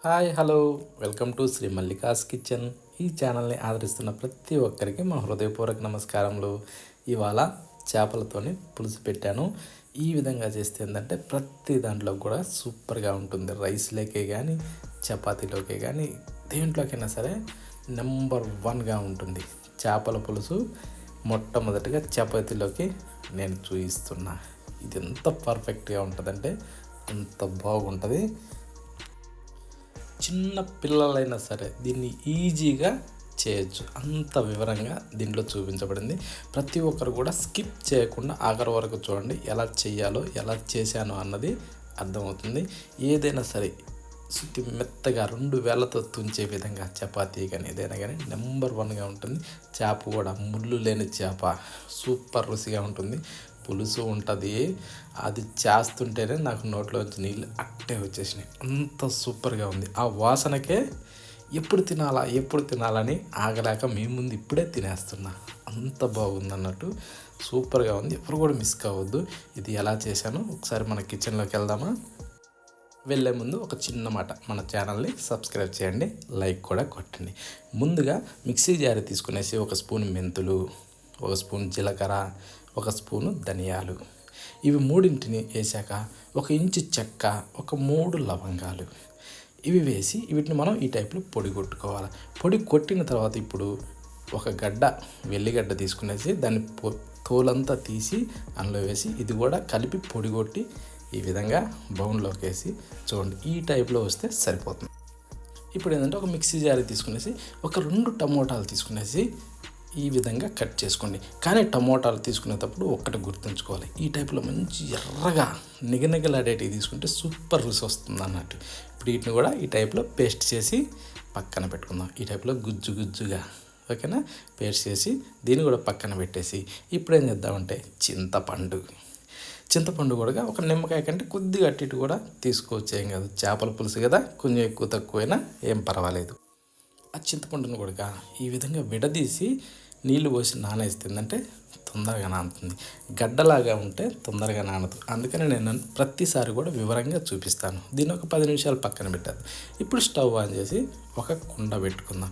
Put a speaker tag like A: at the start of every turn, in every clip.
A: Hi hello welcome to Shri Mallika's kitchen. ఈ ఛానల్ని ఆదరిస్తున్న ప్రతి ఒక్కరికి మా హృదయపూర్వక నమస్కారములు. ఇవాళ చేపలతోని పులుసు పెట్టాను. ఈ విధంగా చేస్తే ఏంటంటే ప్రతి దాంట్లో కూడా సూపర్గా ఉంటుంది. రైస్లోకే కానీ చపాతీలోకే కానీ దేంట్లోకైనా సరే నెంబర్ వన్గా ఉంటుంది చేపల పులుసు. మొట్టమొదటిగా చపాతీలోకి నేను చూపిస్తున్నా. ఇది ఎంత పర్ఫెక్ట్గా ఉంటుందంటే అంత బాగుంటుంది. చిన్న పిల్లలైనా సరే దీన్ని ఈజీగా చేయొచ్చు, అంత వివరంగా దీంట్లో చూపించబడింది. ప్రతి ఒక్కరు కూడా స్కిప్ చేయకుండా ఆఖరి వరకు చూడండి. ఎలా చేయాలో ఎలా చేశానో అన్నది అర్థమవుతుంది. ఏదైనా సరే సుత్తి మెత్తగా 2 వేళ్ళతో తుంచే విధంగా చపాతీ కానీ ఏదైనా కానీ నెంబర్ వన్గా ఉంటుంది. చేప కూడా ముళ్ళు లేని చేప సూపర్ రుచిగా ఉంటుంది. పులుసు ఉంటుంది. అది చేస్తుంటేనే నాకు నోట్లోంచి నీళ్ళు అట్టే వచ్చేసినాయి. అంత సూపర్గా ఉంది. ఆ వాసనకే ఎప్పుడు తినాలని ఆగలేక మీ ముందు ఇప్పుడే తినేస్తున్నా. అంత బాగుంది అన్నట్టు సూపర్గా ఉంది. ఎప్పుడు కూడా మిస్ కావద్దు. ఇది ఎలా చేశానో ఒకసారి మన కిచెన్లోకి వెళ్దామా? వెళ్ళే ముందు ఒక చిన్న మాట, మన ఛానల్ని సబ్స్క్రైబ్ చేయండి, లైక్ కూడా కొట్టండి. ముందుగా మిక్సీ జార్ తీసుకునేసి 1 స్పూన్ మెంతులు, 1 స్పూన్ జీలకర్ర, 1 స్పూను ధనియాలు, ఇవి మూడింటిని వేసాక 1 ఇంచు చెక్క, 3 లవంగాలు ఇవి వేసి వీటిని మనం ఈ టైప్లో పొడి కొట్టుకోవాలి. పొడి కొట్టిన తర్వాత ఇప్పుడు ఒక వెల్లిగడ్డ తీసుకునేసి దాన్ని తోలంతా తీసి అందులో వేసి ఇది కూడా కలిపి పొడి కొట్టి ఈ విధంగా బౌన్లోకి వేసి చూడండి. ఈ టైప్లో వస్తే సరిపోతుంది. ఇప్పుడు ఏంటంటే ఒక మిక్సీ జార్ తీసుకునేసి 2 టమోటాలు తీసుకునేసి ఈ విధంగా కట్ చేసుకోండి. కానీ టమోటాలు తీసుకునేటప్పుడు ఒక్కటి గుర్తుంచుకోవాలి, ఈ టైప్లో మంచి ఎర్రగా నిగనిగలాడేటివి తీసుకుంటే సూపర్ రుచి వస్తుంది అన్నట్టు. ఇప్పుడు వీటిని కూడా ఈ టైప్లో పేస్ట్ చేసి పక్కన పెట్టుకుందాం. ఈ టైప్లో గుజ్జుగా ఓకేనా, పేస్ట్ చేసి దీన్ని కూడా పక్కన పెట్టేసి ఇప్పుడు ఏం చేద్దామంటే చింతపండు కూడా ఒక నిమ్మకాయ కంటే కొద్దిగా అట్టి కూడా తీసుకోవచ్చు, ఏం కాదు. చేపల పులుసు కదా, కొంచెం ఎక్కువ తక్కువైనా ఏం పర్వాలేదు. ఆ చింతపండును కూడా ఈ విధంగా విడదీసి నీళ్లు పోసి నానేస్తుందంటే తొందరగా నానుతుంది. గడ్డలాగా ఉంటే తొందరగా నానదు. అందుకని నేను ప్రతిసారి కూడా వివరంగా చూపిస్తాను. దీన్ని ఒక 10 నిమిషాలు పక్కన పెట్టాను. ఇప్పుడు స్టవ్ ఆన్ చేసి ఒక కుండ పెట్టుకుందాం.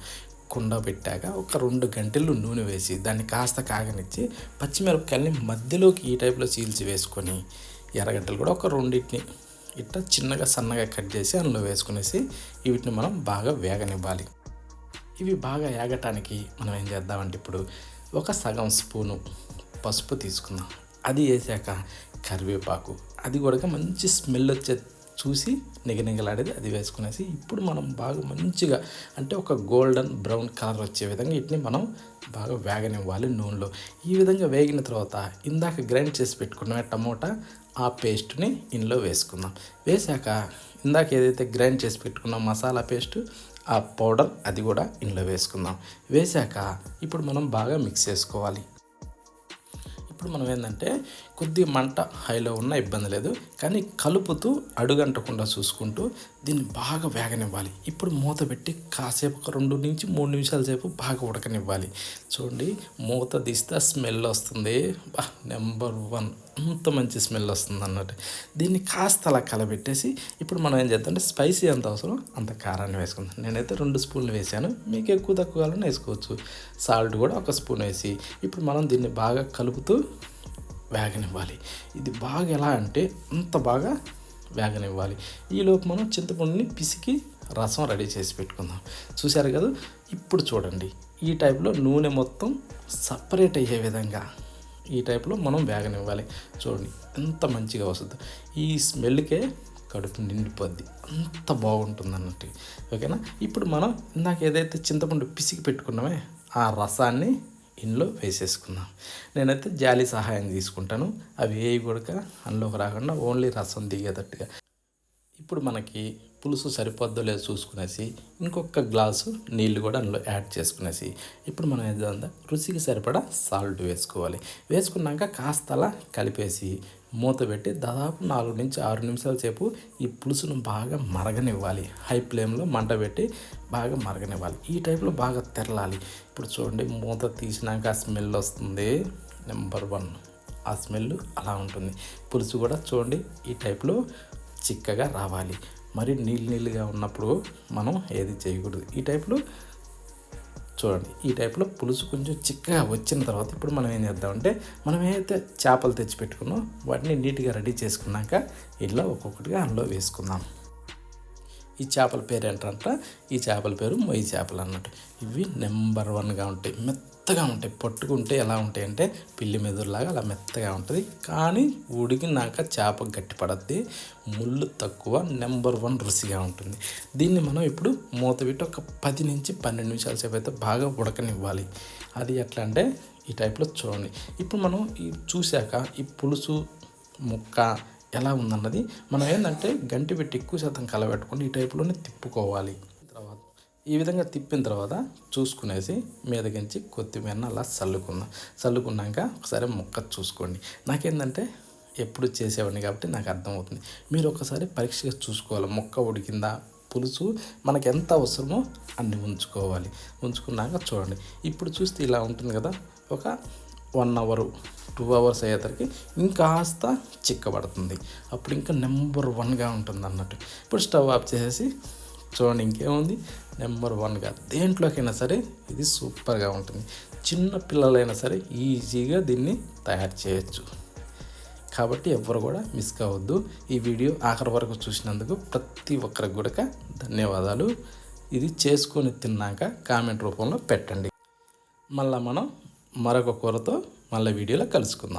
A: కుండ పెట్టాక ఒక 2 గంటలు నూనె వేసి దాన్ని కాస్త కాగనిచ్చి పచ్చిమిరపకాయలని మధ్యలోకి ఈ టైప్లో చీల్చి వేసుకొని ఎర్రగడ్డలు కూడా ఒక 2 ఇట్లా చిన్నగా సన్నగా కట్ చేసి అందులో వేసుకునేసి వీటిని మనం బాగా వేగనివ్వాలి. ఇవి బాగా వేగటానికి మనం ఏం చేద్దామంటే ఇప్పుడు ఒక సగం స్పూను పసుపు తీసుకుందాం. అది వేసాక కరివేపాకు, అది కూడా మంచి స్మెల్ వచ్చే చూసి నిగనిగలాడేది అది వేసుకునేసి ఇప్పుడు మనం బాగా మంచిగా అంటే ఒక గోల్డెన్ బ్రౌన్ కలర్ వచ్చే విధంగా వీటిని మనం బాగా వేగనివ్వాలి నూనెలో. ఈ విధంగా వేగిన తర్వాత ఇందాక గ్రైండ్ చేసి పెట్టుకున్న టమోటా ఆ పేస్ట్ని ఇందులో వేసుకుందాం. వేసాక ఇందాక ఏదైతే గ్రైండ్ చేసి పెట్టుకున్న మసాలా పేస్ట్ ఆ పౌడర్ అది కూడా ఇందులో వేసుకుందాం. వేసాక ఇప్పుడు మనం బాగా మిక్స్ చేసుకోవాలి. ఇప్పుడు మనం ఏంటంటే కొద్దిగా మంట హైలో ఉన్న ఇబ్బంది లేదు, కానీ కలుపుతూ అడుగంటకుండా చూసుకుంటూ దీన్ని బాగా వేగనివ్వాలి. ఇప్పుడు మూత పెట్టి కాసేపు ఒక 2 నుంచి 3 నిమిషాల సేపు బాగా ఉడకనివ్వాలి. చూడండి, మూత తీస్తే స్మెల్ వస్తుంది, నెంబర్ 1, అంత మంచి స్మెల్ వస్తుంది అన్నట్టు. దీన్ని కాస్త అలా కలబెట్టేసి ఇప్పుడు మనం ఏం చేద్దాం అంటే స్పైసీ ఎంత అవసరం అంత కారాన్ని వేసుకుందాం. నేనైతే 2 స్పూన్లు వేసాను, మీకు ఎక్కువ తక్కువ కావాలని వేసుకోవచ్చు. సాల్ట్ కూడా 1 స్పూన్ వేసి ఇప్పుడు మనం దీన్ని బాగా కలుపుతూ వేగనివ్వాలి. ఇది బాగా ఎలా అంటే అంత బాగా వేగనివ్వాలి. ఈలోపు మనం చింతపండుని పిసికి రసం రెడీ చేసి పెట్టుకుందాం. చూశారు కదా, ఇప్పుడు చూడండి ఈ టైప్లో నూనె మొత్తం సపరేట్ అయ్యే విధంగా ఈ టైప్లో మనం వేగనివ్వాలి. చూడండి ఎంత మంచిగా వస్తుంది. ఈ స్మెల్కే కడుపు నిండిపోద్ది, అంత బాగుంటుంది అన్నట్టు. ఓకేనా, ఇప్పుడు మనం ఇందాక ఏదైతే చింతపండు పిసికి పెట్టుకున్నామే ఆ రసాన్ని ఇందులో వేసేసుకుందాం. నేనైతే జాలి సహాయం తీసుకుంటాను, అవి ఏవి కూడా అందులోకి రాకుండా ఓన్లీ రసం దిగేటట్టుగా. ఇప్పుడు మనకి పులుసు సరిపోద్దో లేదో చూసుకునేసి ఇంకొక గ్లాసు నీళ్ళు కూడా అందులో యాడ్ చేసుకునేసి ఇప్పుడు మనం ఏదైనా రుచికి సరిపడా సాల్ట్ వేసుకోవాలి. వేసుకున్నాక కాస్త అలా కలిపేసి మూత పెట్టి దాదాపు 4 నుంచి 6 నిమిషాల సేపు ఈ పులుసును బాగా మరగనివ్వాలి. హై ఫ్లేమ్లో మంట పెట్టి బాగా మరగనివ్వాలి. ఈ టైప్లో బాగా తెరలాలి. ఇప్పుడు చూడండి, మూత తీసినాక స్మెల్ వస్తుంది, నెంబర్ 1 ఆ స్మెల్ అలా ఉంటుంది. పులుసు కూడా చూడండి ఈ టైప్లో చిక్కగా రావాలి. మరి నీళ్ళుగా ఉన్నప్పుడు మనం ఏది చేయకూడదు. ఈ టైప్లో చూడండి, ఈ టైప్లో పులుసు కొంచెం చిక్కగా వచ్చిన తర్వాత ఇప్పుడు మనం ఏం చేద్దామంటే, మనం ఏదైతే చేపలు తెచ్చిపెట్టుకున్నామో వాటిని నీట్గా రెడీ చేసుకున్నాక ఇలా ఒక్కొక్కటిగా అందులో వేసుకుందాం. ఈ చేపల పేరు ఏంటంట, ఈ చేపల పేరు మొయ్యి చేపలు అన్నట్టు. ఇవి నెంబర్ 1గా ఉంటాయి, మెత్తగా ఉంటాయి. పట్టుకుంటే ఎలా ఉంటాయి అంటే పిల్లి మెదురులాగా అలా మెత్తగా ఉంటుంది. కానీ ఉడికినాక చేప గట్టిపడద్ది, ముళ్ళు తక్కువ, నెంబర్ 1 రుచిగా ఉంటుంది. దీన్ని మనం ఇప్పుడు మూత పెట్టి ఒక 10 నుంచి 12 నిమిషాల సేపు అయితే బాగా ఉడకనివ్వాలి. అది ఎట్లా అంటే ఈ టైప్లో చూడండి. ఇప్పుడు మనం ఈ చూశాక ఈ పులుసు ముక్క ఎలా ఉందన్నది మనం ఏంటంటే గంటి పెట్టి ఎక్కువ శాతం కలబెట్టుకొని ఈ టైప్లోనే తిప్పుకోవాలి. తర్వాత ఈ విధంగా తిప్పిన తర్వాత చూసుకునేసి మీదకించి కొత్తిమీరని అలా చల్లుకున్నాక ఒకసారి ముక్క చూసుకోండి. నాకేంటంటే ఎప్పుడు చేసేవాడిని కాబట్టి నాకు అర్థమవుతుంది. మీరు ఒకసారి పరీక్షగా చూసుకోవాలి, ముక్క ఉడికిందా, పులుసు మనకు ఎంత అవసరమో అన్ని ఉంచుకున్నాక చూడండి. ఇప్పుడు చూస్తే ఇలా ఉంటుంది కదా, ఒక 1 అవర్ 2 అవర్స్ అయ్యేసరికి ఇంకాస్త చిక్కబడుతుంది. అప్పుడు ఇంకా నెంబర్ 1గా ఉంటుంది అన్నట్టు. ఇప్పుడు స్టవ్ ఆఫ్ చేసేసి చూడండి, ఇంకేముంది, నెంబర్ 1గా దేంట్లోకైనా సరే ఇది సూపర్గా ఉంటుంది. చిన్న పిల్లలైనా సరే ఈజీగా దీన్ని తయారు చేయొచ్చు. కాబట్టి ఎవ్వరు కూడా మిస్ కావద్దు. ఈ వీడియో ఆఖరి వరకు చూసినందుకు ప్రతి ఒక్కరికి కూడా ధన్యవాదాలు. ఇది చేసుకొని తిన్నాక కామెంట్ రూపంలో పెట్టండి. మళ్ళీ మనం మరొక కూరతో మళ్ళీ వీడియోలో కలుసుకుందాం.